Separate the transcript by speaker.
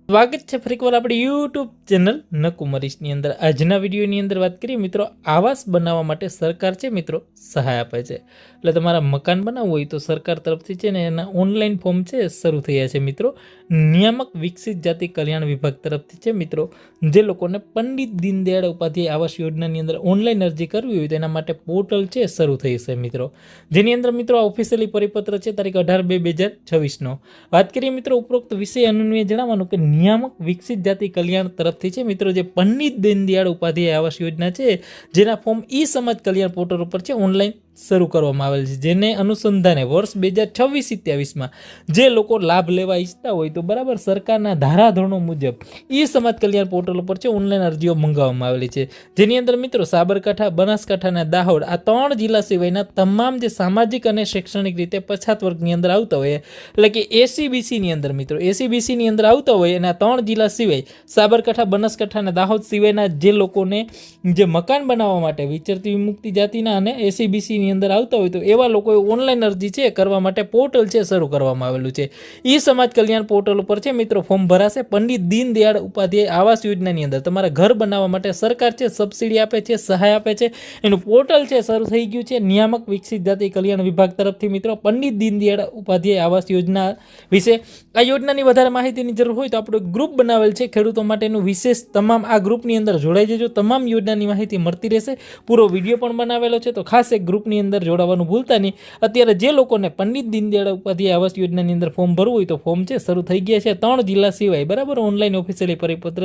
Speaker 1: સ્વાગત છે ફરી એકવાર આપણી યુટ્યુબ ચેનલ નકુમરીશની અંદર। આજના વિડીયોની અંદર વાત કરીએ મિત્રો, આવાસ બનાવવા માટે સરકાર છે મિત્રો સહાય આપે છે। એટલે તમારા મકાન બનાવવું હોય તો સરકાર તરફથી છે ને એના ઓનલાઈન ફોર્મ છે શરૂ થયા છે મિત્રો। નિયામક વિકસિત જાતિ કલ્યાણ વિભાગ તરફથી છે મિત્રો, જે લોકોને પંડિત દીનદયાળ ઉપાધ્યાય આવાસ યોજનાની અંદર ઓનલાઈન અરજી કરવી હોય તેના માટે પોર્ટલ છે શરૂ થઈ છે મિત્રો, જેની અંદર મિત્રો આ ઓફિશિયલી પરિપત્ર છે તારીખ 18/2/2026નો। વાત કરીએ મિત્રો ઉપરોક્ત વિષય અન્વયે જણાવવાનું કે નિયામક વિકસિત જાતિ કલ્યાણ તરફથી છે મિત્રો જે પંડિત દીનદયાળ ઉપાધ્યાય આવાસ યોજના છે, જેના ફોર્મ ઈ સમાજ કલ્યાણ પોર્ટલ ઉપર છે ઓનલાઈન શરૂ કરવામાં આવેલ છે, જેને અનુસંધાને વર્ષ 2026-27માં જે લોકો લાભ લેવા ઈચ્છતા હોય તો બરાબર સરકારના ધારાધોરણો મુજબ ઈ સમાજ કલ્યાણ પોર્ટલ ઉપર છે ઓનલાઈન અરજીઓ મંગાવવામાં આવેલી છે, જેની અંદર મિત્રો સાબરકાંઠા, બનાસકાંઠા અને દાહોદ આ 3 જિલ્લા સિવાયના તમામ જે સામાજિક અને શૈક્ષણિક રીતે પછાત વર્ગની અંદર આવતા હોય, એટલે કે એસીબીસીની અંદર મિત્રો એસીબીસીની અંદર આવતા હોય અને આ 3 જિલ્લા સિવાય સાબરકાંઠા, બનાસકાંઠા અને દાહોદ સિવાયના જે લોકોને જે મકાન બનાવવા માટે વિચરતી વિમુક્તિ જાતિના અને એસીબીસી ની અંદર આવતા હોય તો એવા લોકોએ ઓનલાઈન અરજી છે કરવા માટે પોર્ટલ છે શરૂ કરવામાં આવેલું છે। ઈ સમાજ કલ્યાણ પોર્ટલ ઉપર છે મિત્રો ફોર્મ ભરાશે। પંડિત દીનદયાળ ઉપાધ્યાય આવાસ યોજનાની અંદર તમારા ઘર બનાવવા માટે સરકાર છે સબસિડી આપે છે, સહાય આપે છે, એનું પોર્ટલ છે શરૂ થઈ ગયું છે નિયામક વિકસિત જાતિ કલ્યાણ વિભાગ તરફથી મિત્રો પંડિત દીનદયાળ ઉપાધ્યાય આવાસ યોજના વિશે। આ યોજનાની વધારે માહિતીની જરૂર હોય તો આપણો ગ્રુપ બનાવેલ છે ખેડૂતો માટેનું વિશેષ, તમામ આ ગ્રુપની અંદર જોડાઈ જજો, તમામ યોજનાની માહિતી મળતી રહેશે। પૂરો વિડીયો પણ બનાવેલો છે તો ખાસ એક ગ્રુપની અંદર જોડાવાનું ભૂલતા નહીં। અત્યારે જે લોકોને પંડિત દીનદયાળ ઉપાધ્યાય આવાસ યોજનાની અંદર ફોર્મ ભરવું હોય તો ફોર્મ છે શરૂ થઈ ગયા છે 3 જિલ્લા સિવાય, બરાબર ઓનલાઈન ઓફિશિયલી પરિપત્ર